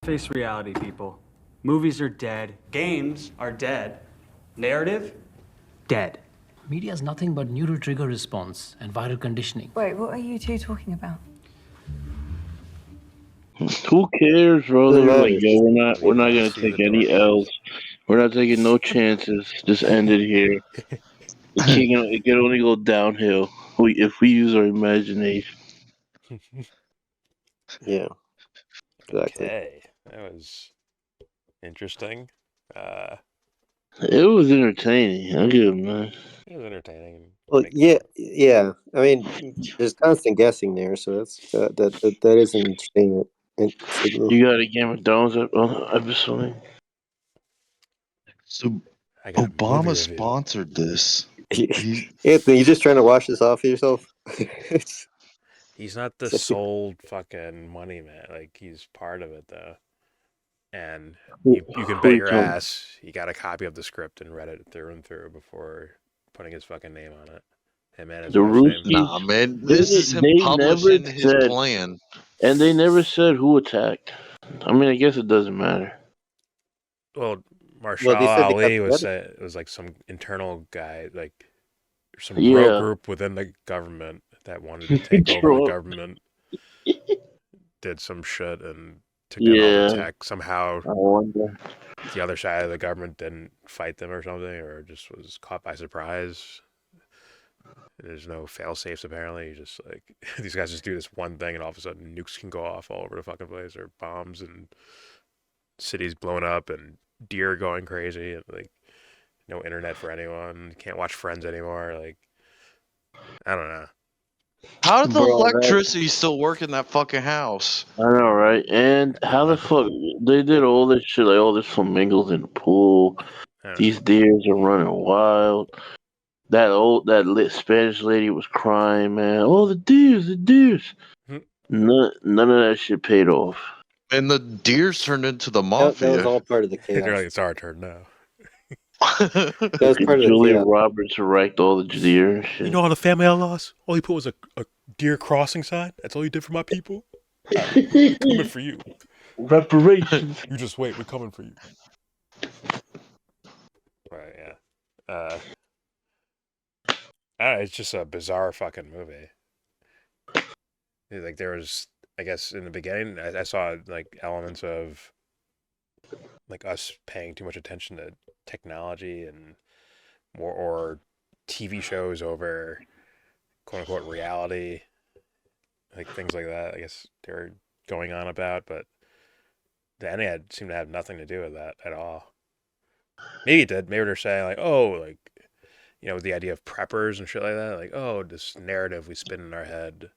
Face reality, people. Movies are dead. Games are dead. Narrative? Dead. Media is nothing but neural trigger response and viral conditioning. Wait, what are you two talking about? Who cares, bro? They're like, yo, we're not gonna See the take any dark L's. We're not taking no chances. Just end it here. It can only go downhill if we use our imagination. Yeah, exactly. Okay, that was interesting. It was entertaining. I'll give him that. It was entertaining. Well, Makes yeah, sense. yeah. I mean, there's constant guessing there, so that is an interesting. You got a Game of Thrones episode? So I got a movie Obama review. sponsored this. Anthony, you just trying to wash this off of yourself? He's not the sole fucking money man. Like, he's part of it though. And you can bet your ass he got a copy of the script and read it through and through before putting his fucking name on it. Him and his The wife's name. Nah, man, this is him publishing his plan. And they never said who attacked. I mean, I guess it doesn't matter. Well, Marshall Ali was it was like some internal guy, like some rogue group within the government that wanted to take over the government. Did some shit and took out all the tech. Somehow the other side of the government didn't fight them or something, or just was caught by surprise. There's no fail safes apparently. Just like these guys just do this one thing, and all of a sudden nukes can go off all over the fucking place, or bombs and cities blown up, and deer going crazy, and like no internet for anyone. Can't watch Friends anymore. Like I don't know. How did the electricity still work in that fucking house? I know, right? And how the fuck they did all this shit, like all this flamingos in the pool. These deers are running wild. That lit Spanish lady was crying, man. Oh, the deers. None of that shit paid off. And the deers turned into the mafia. That was all part of the chaos. They're like, it's our turn now. That was part of the Julia chaos. Roberts wrecked all the deer and shit. You know all the family I lost? All he put was a deer crossing sign? That's all you did for my people? We're coming for you. Reparations. You just wait, we're coming for you. Right, yeah. It's just a bizarre fucking movie. Like there was, I guess in the beginning, I saw like elements of like us paying too much attention to technology and more or TV shows over quote unquote reality, like things like that. I guess they're going on about, but the ending seemed to have nothing to do with that at all. Maybe it did. Maybe they're saying like, oh, like the idea of preppers and shit like that. Like, oh, this narrative we spin in our head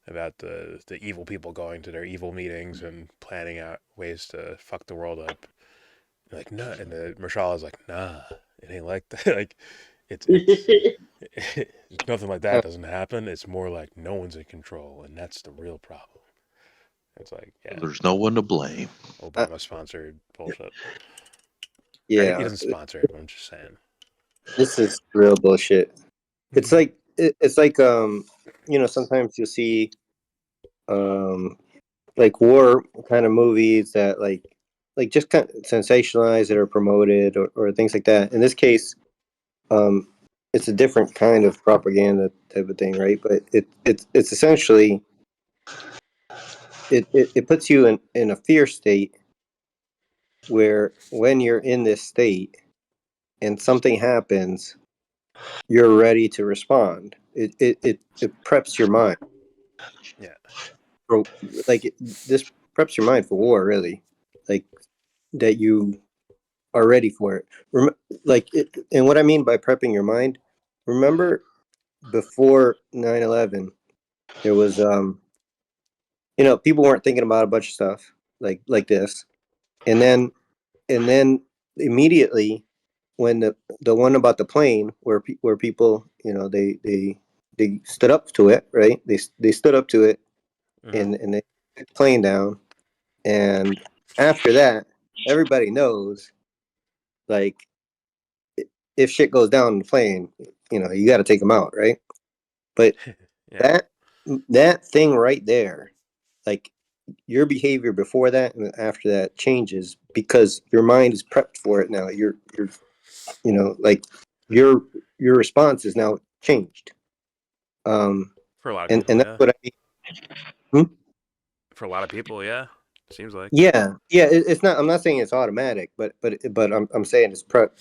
about the evil people going to their evil meetings and planning out ways to fuck the world up. Like, no, and the Marshall is like, nah, it ain't like that. Like, it's nothing like that doesn't happen. It's more like no one's in control, and that's the real problem. It's like, yeah, there's no one to blame. Obama sponsored bullshit. Yeah, he doesn't sponsor it. I'm just saying. This is real bullshit. It's like sometimes you'll see like war kind of movies that like just kind of sensationalized that are promoted or things like that. In this case, it's a different kind of propaganda type of thing, right? But it's essentially it puts you in a fear state where when you're in this state and something happens, you're ready to respond. It preps your mind. Yeah. This preps your mind for war, really. Like that you are ready for it. And what I mean by prepping your mind, remember before 9/11, there was people weren't thinking about a bunch of stuff like this, and then immediately when the one about the plane where people they stood up to it, right? They stood up to it, and they took the plane down, and after that, everybody knows, like, if shit goes down in the plane, you got to take them out, right? But that thing right there, like, your behavior before that and after that changes because your mind is prepped for it now. You're like your response is now changed. For a lot of And people, that's yeah. what I mean. Hmm? For a lot of people, yeah. Seems like. Yeah, yeah. It's not. I'm not saying it's automatic, but I'm saying it's prep.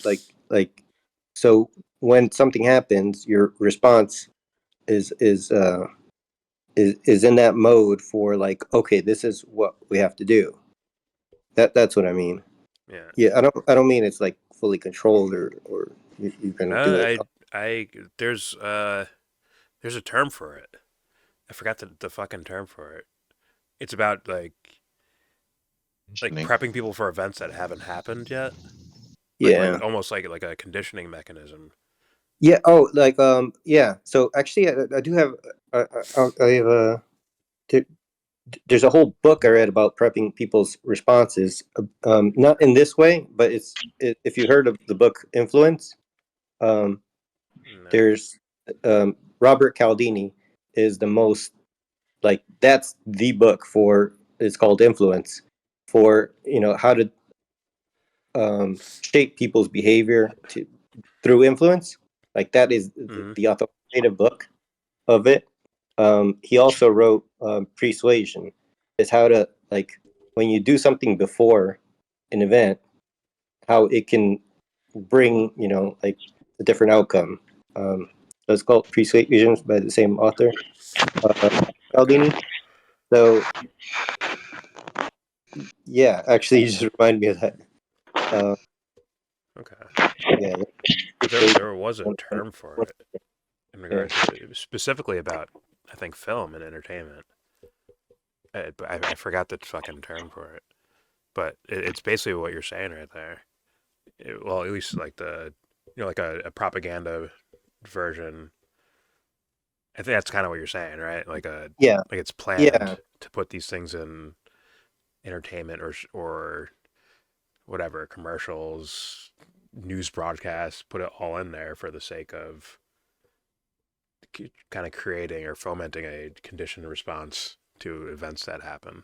So when something happens, your response is in that mode for like, okay, this is what we have to do. That's what I mean. Yeah. Yeah, I don't mean it's like fully controlled or you're gonna do it. I there's a term for it. I forgot the fucking term for it. It's about like Conditioning. prepping people for events that haven't happened yet. Yeah, Like almost like a conditioning mechanism. yeah. Oh, yeah. So actually, I do have I have a there, there's a whole book I read about prepping people's responses. Not in this way, but if you heard of the book Influence, um, No. there's Robert Cialdini is the most like that's the book for it's called Influence for how to shape people's behavior through influence. Like that is Mhm. the authoritative book of it. He also wrote Persuasion, is how to like when you do something before an event, how it can bring like a different outcome. So it's called Persuasion by the same author, Cialdini. So yeah, actually, you just remind me of that. Uh, Okay. yeah, There was a one- term for it in yeah. regards to specifically about I think film and entertainment. But I forgot the fucking term for it. But it's basically what you're saying right there. Well, at least like like a propaganda version. I think that's kind of what you're saying, right? Yeah, like it's planned yeah, to put these things in entertainment or whatever commercials, news broadcasts, put it all in there for the sake of kind of creating or fomenting a conditioned response to events that happen.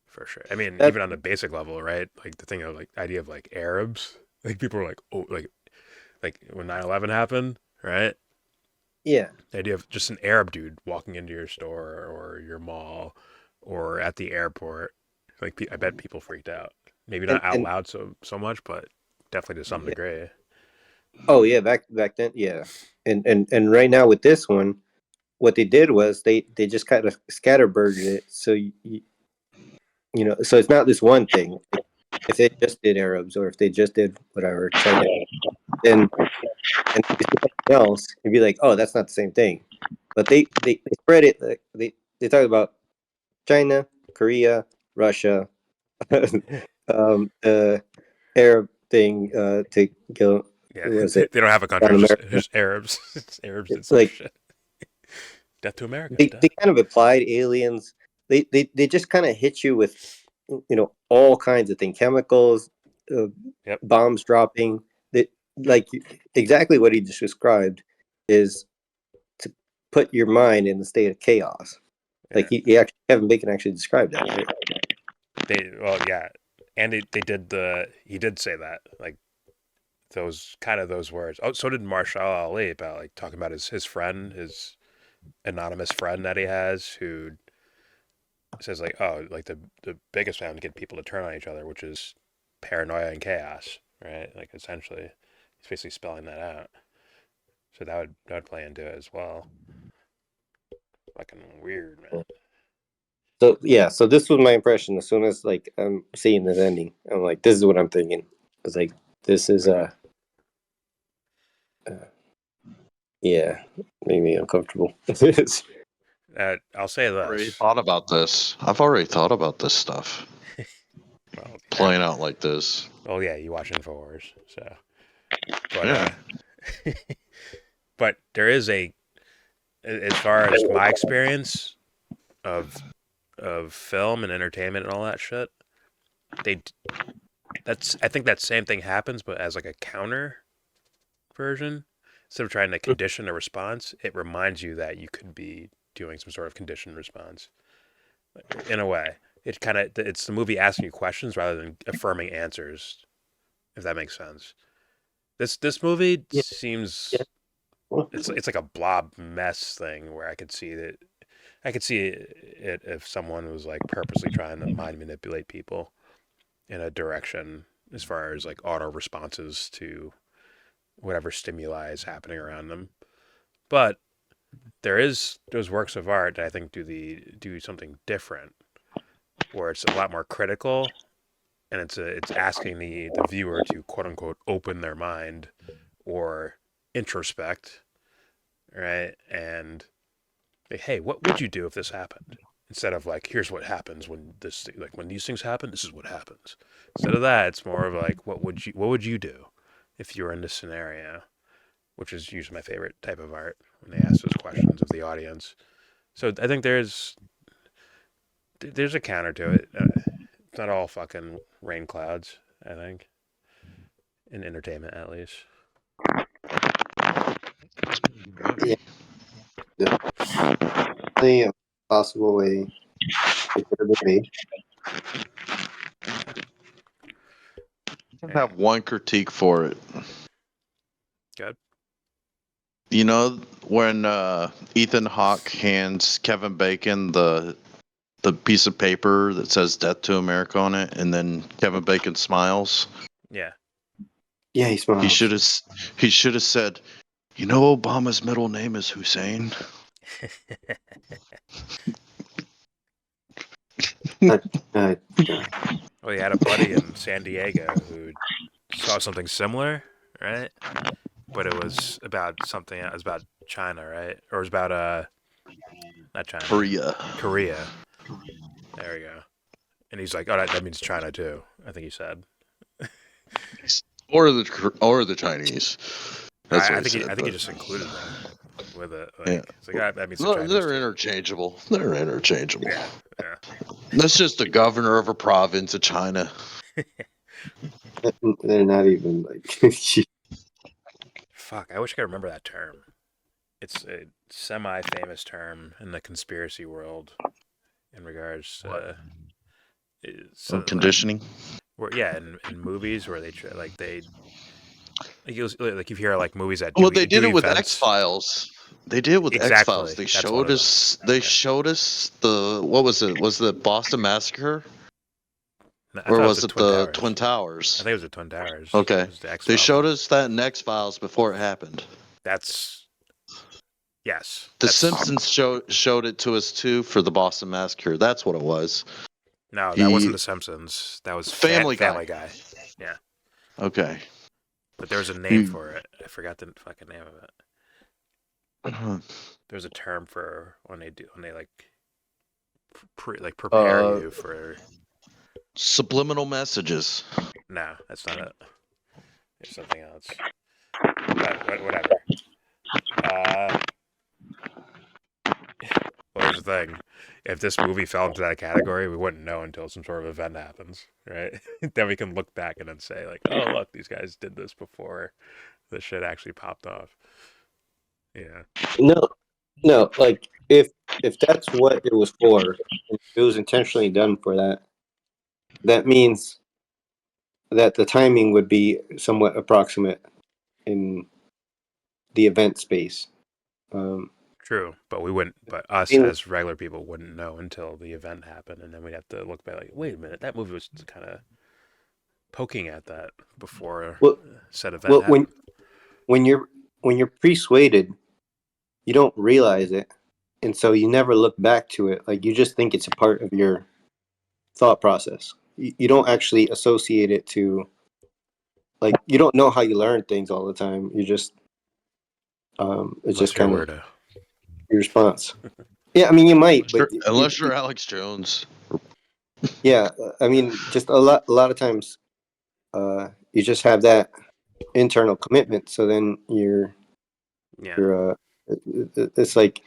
For sure. I mean, that even on the basic level, right? Like the thing of like idea of like Arabs, like people are like, oh, like when 9/11 happened, right? yeah, The idea of just an Arab dude walking into your store or your mall or at the airport, like I bet people freaked out. Maybe not out and loud so much, but definitely to some yeah. degree. Oh yeah, back then, yeah. And right now with this one, what they did was they just kind of scatterbirded it. So so it's not this one thing. Like, if they just did Arabs or if they just did whatever China, then and if it's something else, it'd be like, oh, that's not the same thing. But they spread it. Like, they talk about China, Korea, Russia, the Arab thing to go. Yeah, What was they it? don't have a country. Down It's America. just Arabs. It's Arabs did some Like shit. Death to America. they Death. kind of applied aliens. They just kind of hit you with all kinds of things, chemicals, uh, Yep. bombs dropping. That like exactly what he just described is to put your mind in a state of chaos. Like Yeah. he actually Kevin Bacon actually described that, right? Yeah, and he did say that like those words. Oh, so did Marshall Ali about like talking about his friend, his anonymous friend that he has who says like, oh, like the biggest way to get people to turn on each other, which is paranoia and chaos, right? Like essentially, he's basically spelling that out. So that would play into it as well. Fucking weird, man. So yeah, so this was my impression. As soon as like I'm seeing this ending, I'm like, this is what I'm thinking. It's like this is yeah, made me uncomfortable. I'll say Already this. thought about this. I've already thought about this stuff Well, playing out like this. oh yeah, you watch Infowars, so. But Yeah. but there is as far as my experience of film and entertainment and all that shit, they I think that same thing happens, but as like a counter version. Instead of trying to condition a response, it reminds you that you could be doing some sort of conditioned response in a way. it's the movie asking you questions rather than affirming answers, if that makes sense. This movie Yeah. seems Yeah. Well, it's like a blob mess thing where I could see it if someone was like purposely trying to mind manipulate people in a direction as far as like auto responses to whatever stimuli is happening around them. But there is those works of art that I think do something different, where it's a lot more critical, and it's asking the viewer to quote unquote open their mind or introspect, right? And like, hey, what would you do if this happened? Instead of like, here's what happens when when these things happen, this is what happens. Instead of that, it's more of like, what would you do if you were in this scenario? Which is usually my favorite type of art when they ask those questions of the audience. So I think there's a counter to it. It's not all fucking rain clouds, I think, in entertainment at least. yeah, definitely a possible way it could have been made. I have one critique for it. Good. You know when Ethan Hawke hands Kevin Bacon the piece of paper that says "Death to America" on it, and then Kevin Bacon smiles. Yeah. Yeah, he smiles. He should have said, "You know, Obama's middle name is Hussein." Uh, Well, he had a buddy in San Diego who saw something similar, right? But it was about something. It was about China, right? Or it was about not China, Korea. Korea. There we go. And he's like, "Oh, that means China too." I think he said. Or the Chinese. That's what I think said, he just included them with it. Like, Yeah. it's like, that means the No, Chinese they're too. interchangeable. They're interchangeable. Yeah. That's just the governor of a province of China. they're not even like. Fuck, I wish I could remember that term. It's a semi-famous term in the conspiracy world in regards to Conditioning. yeah, in movies where they like you hear like movies that Well, they did do it with events. X-Files. They did it with Exactly. X-Files. They That's showed what it us. They showed us the what was it? Was the Boston Massacre I or thought was it the Twin Towers? I think it was the Twin Towers. Okay. It was the They X-Files. showed us that in X-Files before it happened. Yes. The Simpsons showed it to us too for the Boston Massacre. That's what it was. No, that wasn't the Simpsons. That was Family Guy. Yeah. Okay. But there was a name for it. I forgot the fucking name of it. There's a term for when they like prepare you for subliminal messages. No, that's not it. There's something else. But whatever. Well, here's the thing. If this movie fell into that category, we wouldn't know until some sort of event happens, right? Then we can look back and then say, like, oh, look, these guys did this before this shit actually popped off. Yeah. No. Like if that's what it was for, if it was intentionally done for that, that means that the timing would be somewhat approximate in the event space. True, but we wouldn't. But us as regular people wouldn't know until the event happened, and then we'd have to look back, like, wait a minute, that movie was kind of poking at that before said event happened. when you're persuaded, you don't realize it, and so you never look back to it. Like you just think it's a part of your thought process. You don't actually associate it to, like, you don't know how you learn things all the time. You just it's just kind of your response. Yeah, I mean you might, but unless you're Alex Jones. Yeah, I mean just a lot of times you just have that internal commitment, so then it's like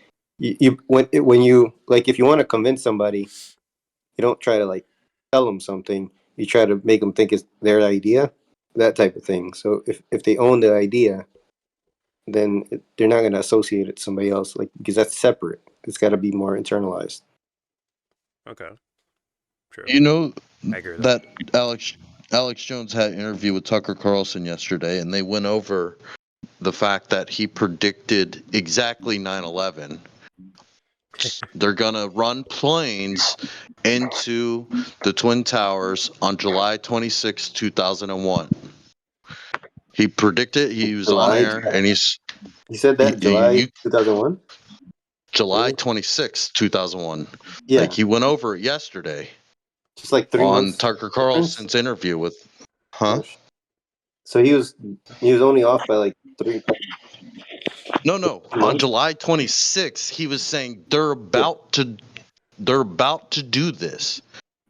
when you like, if you want to convince somebody, you don't try to like tell them something, you try to make them think it's their idea, that type of thing. So if they own the idea, then they're not going to associate it to somebody else, like, because that's separate. It's got to be more internalized. Okay, True. You know I agree with that. that Alex Jones had an interview with Tucker Carlson yesterday, and they went over the fact that he predicted exactly 9/11. They're gonna run planes into the Twin Towers on July 26, 2001. He predicted. He was on July. air, and You said that July you 2001. July 26, 2001. Yeah, Like he went over it yesterday just like 3 months on Tucker difference. Carlson's interview with, huh? Oh, so he was only off by like 3 No, on months. July 26th, he was saying they're about to do this.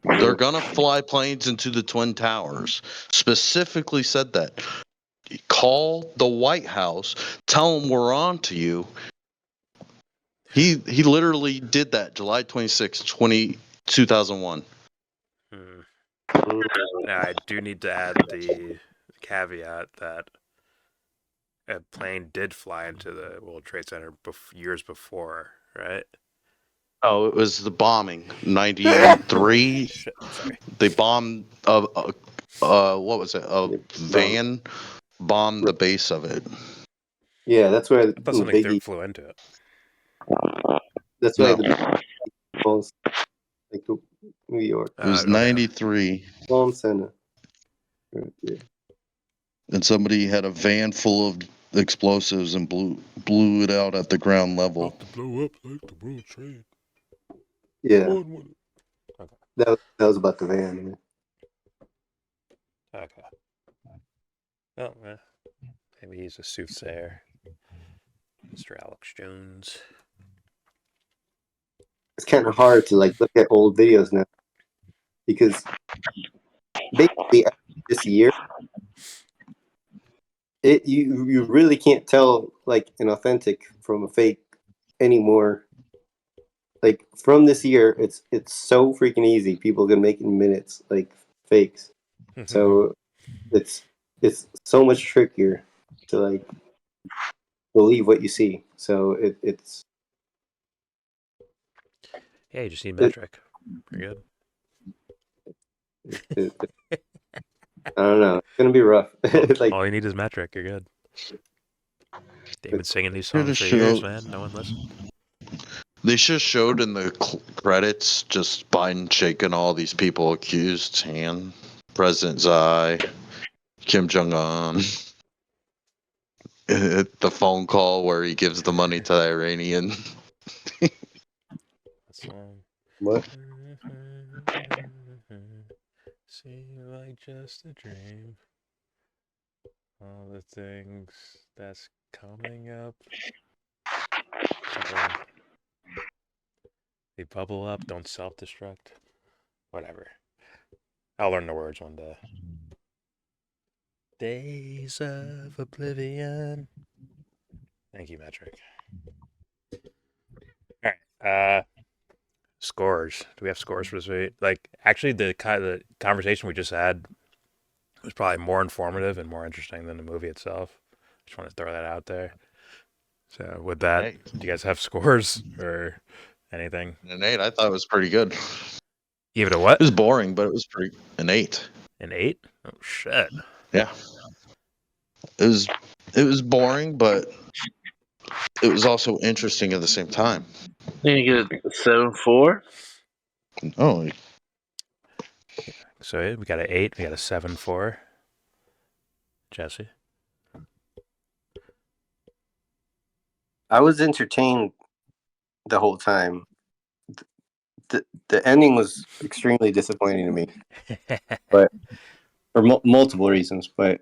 They're gonna fly planes into the Twin Towers. Specifically said that. Call the White House, tell them we're on to you. He literally did that July 26th, 2001. Now, I do need to add the caveat that a plane did fly into the World Trade Center years before, right? Oh, it was the bombing, 93. Shit, sorry. They bombed what was it? A van bombed the base of it. Yeah, that's where I the thought something Biggie. flew into it. That's why No, the falls like the New York it was Okay. 93, Palm Center. Yeah. and somebody had a van full of explosives and blew it out at the ground level. About to blow up like the World Trade. Yeah, Run with it. Okay. that was about the van. Man. Okay. Oh, yeah. Maybe he's a soothsayer. Mr. Alex Jones. It's kind of hard to like look at old videos now because basically this year, you really can't tell like an authentic from a fake anymore. Like from this year, it's so freaking easy. People can make in minutes like fakes. So it's so much trickier to like believe what you see. So it's Yeah, you just need metric. Pretty good. I don't know. It's gonna be rough. Like All you need is metric. You're good. They've been singing these Here to songs for years, show- man. No one listened. They just showed in the credits just Biden shaking all these people accused hand. President Tsai, Kim Jong Un. The phone call where he gives the money to the Iranian. That's what? Seem like just a dream. All the things that's coming up. Something. They bubble up, don't self-destruct. Whatever. I'll learn the words one day. Days of Oblivion. Thank you, Metric. All right. Scores. Do we have scores for this week? Like, actually, the conversation we just had was probably more informative and more interesting than the movie itself. Just want to throw that out there. So, with that, Hey. do you guys have scores or anything? An 8, I thought it was pretty good. Give it a what? It was boring, but it was pretty. An 8. An 8? Oh, shit. Yeah. It was boring, but it was also interesting at the same time. You get a 7.4. Oh, So, we got an 8. We got a 7-4. Jesse? I was entertained the whole time. The ending was extremely disappointing to me, but for multiple reasons. But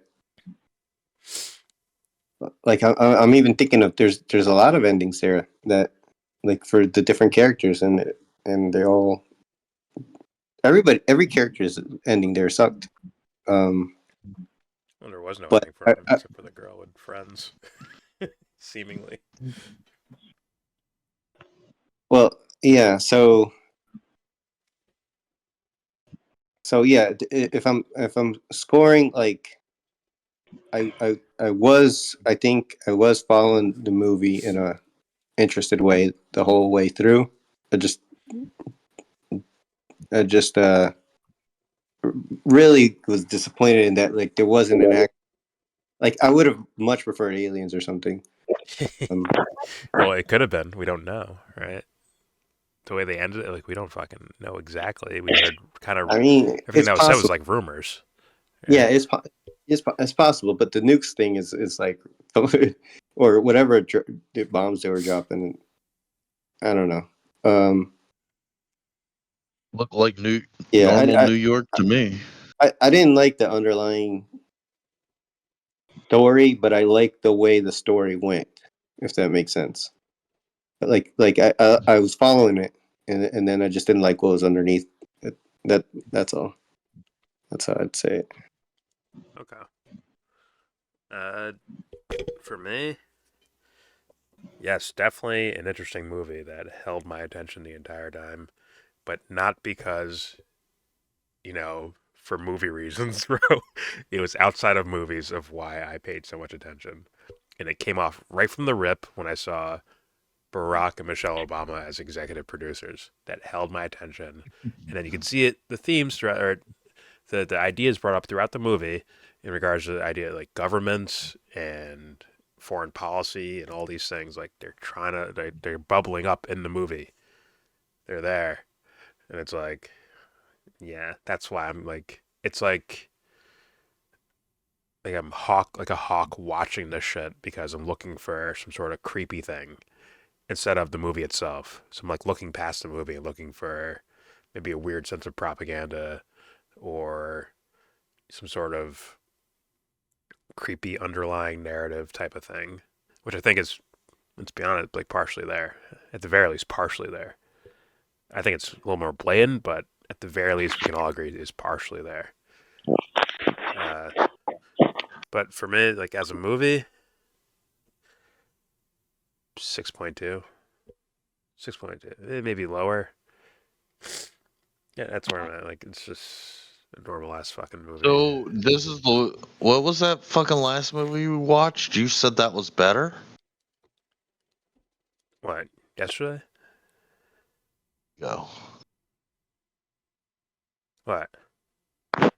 like I'm even thinking of there's a lot of endings there that like for the different characters and they're all every character's ending there sucked. Well, there was no But ending for him except for the girl with friends. Seemingly. Well, yeah. So yeah, if I'm scoring, like I think I was following the movie in a interested way the whole way through. I just just really was disappointed in that like there wasn't an act. Like I would have much preferred Aliens or something. Well, it could have been. We don't know, right? The way they ended it, like we don't fucking know exactly. We heard kind of I mean, everything it's that was said was possible. like rumors. Yeah, it's possible, but the nukes thing is like, or whatever the bombs they were dropping. I don't know. Look like Yeah, normal New York to me. I didn't like the underlying story, but I liked the way the story went, if that makes sense. Like I was following it, and then I just didn't like what was underneath. That's all. That's how I'd say it. Okay. For me, yes, definitely an interesting movie that held my attention the entire time, but not because, for movie reasons, bro. It was outside of movies of why I paid so much attention. And it came off right from the rip when I saw Barack and Michelle Obama as executive producers. That held my attention. And then you can see it, the themes throughout, or the ideas brought up throughout the movie in regards to the idea of like governments and foreign policy and all these things. Like they're bubbling up in the movie. They're there. And it's like, yeah, that's why I'm like, it's like I'm like a hawk watching this shit because I'm looking for some sort of creepy thing instead of the movie itself. So I'm like looking past the movie and looking for maybe a weird sense of propaganda or some sort of creepy underlying narrative type of thing, which I think is, let's be honest, like partially there. At the very least, partially there. I think it's a little more blatant, but at the very least, we can all agree it is partially there. But for me, like as a movie, 6.2. 6.2. Maybe lower. Yeah, that's where I'm at. Like, it's just a normal ass fucking movie. So this is what was that fucking last movie you watched? You said that was better? What? Yesterday? Go. What? I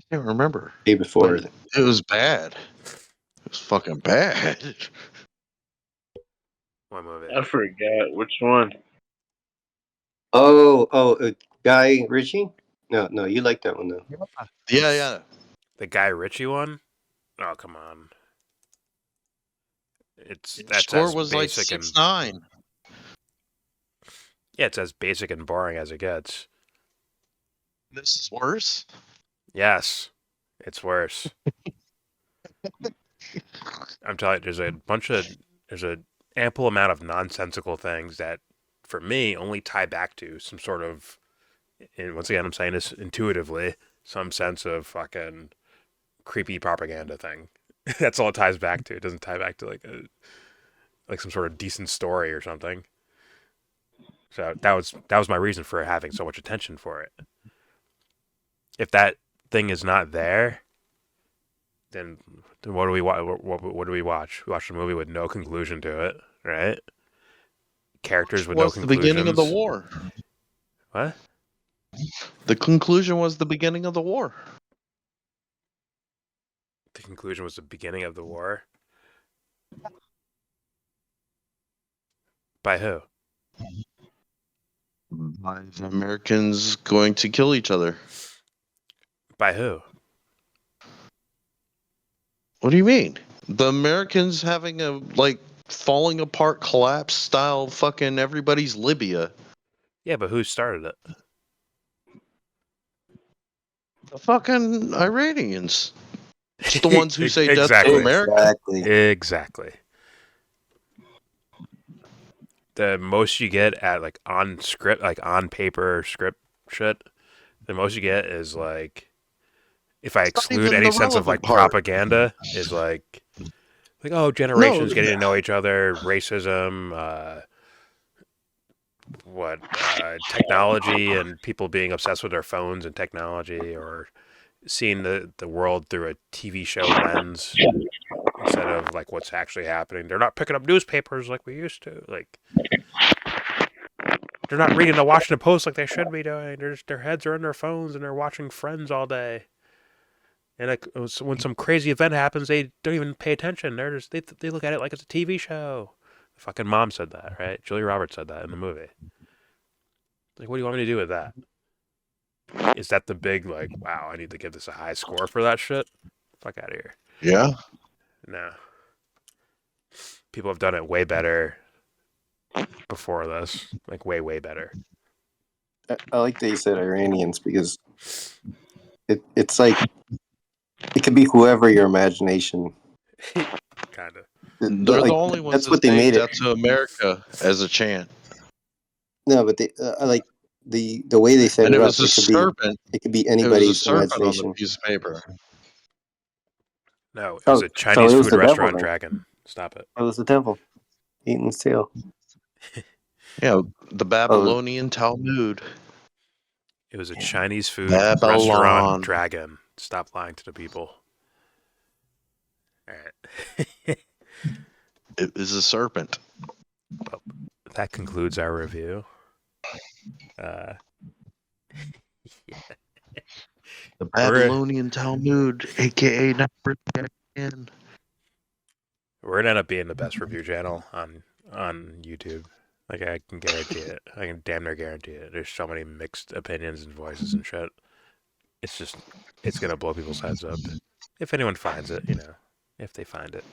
can't remember. Day before. But it was bad. It was fucking bad. What movie? I forgot which one. Guy Ritchie? No, you like that one though. Yeah. The Guy Ritchie one? Oh, come on. That's Score as was like basic and 6.9. yeah, it's as basic and boring as it gets. This is worse. Yes, it's worse. I'm telling you, there's a ample amount of nonsensical things that, for me, only tie back to some sort of, and once again, I'm saying this intuitively, some sense of fucking creepy propaganda thing. That's all it ties back to. It doesn't tie back to like some sort of decent story or something. So that was my reason for having so much attention for it. If that thing is not there, then what do we what do we watch? We watch a movie with no conclusion to it, right? Characters with no Was the conclusions. beginning of the war. What? The conclusion was the beginning of the war. The conclusion was the beginning of the war. By who? By the Americans going to kill each other. By who? What do you mean? The Americans having a falling apart collapse style fucking everybody's Libya. Yeah, but who started it? The fucking Iranians. Just the ones who say death Exactly. to America. Exactly. The most you get at like on script, like on paper script shit, the most you get is like, if I exclude even any the sense of like relevant part. propaganda, is like generations getting to know each other, racism, technology, and people being obsessed with their phones and technology, or seeing the world through a TV show lens instead of like what's actually happening. They're not picking up newspapers like we used to. Like, They're not reading the Washington Post like they should be doing. Their heads are in their phones and they're watching Friends all day. And like, when some crazy event happens, they don't even pay attention. They look at it like it's a TV show. The fucking mom said that, right? Julia Roberts said that in the movie. Like, what do you want me to do with that? Is that the big, like, wow, I need to give this a high score for that shit? Fuck out of here. Yeah. No. People have done it way better before this. Like, way, way better. I like that you said Iranians because it's like it could be whoever your imagination. Kind of. They're Like, the only ones that's that what they made Death it. to America as a chant. No, but they I like the way they set And it it up. was a It could be serpent. it could be It was a anybody's serpent on the imagination. piece of paper. No, it was Oh, a so Chinese it was food the devil restaurant then. dragon. Stop it. It was the devil eating his tail. Yeah, the Babylonian Talmud. It was a Chinese food Babylon. restaurant dragon. Stop lying to the people. All right. It is a serpent. Well, that concludes our review. The Babylonian Talmud, aka again. We're gonna end up being the best review channel on YouTube. Like, I can guarantee it. I can damn near guarantee it. There's so many mixed opinions and voices and shit. It's gonna blow people's heads up. If anyone finds it, if they find it.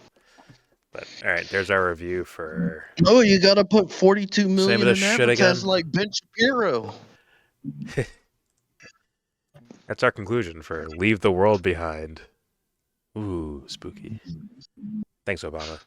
But all right, there's our review for. Oh, you gotta put 42 million Same of in this shit advertising again. like Ben Shapiro. That's our conclusion for Leave the World Behind. Ooh, spooky. Thanks, Obama.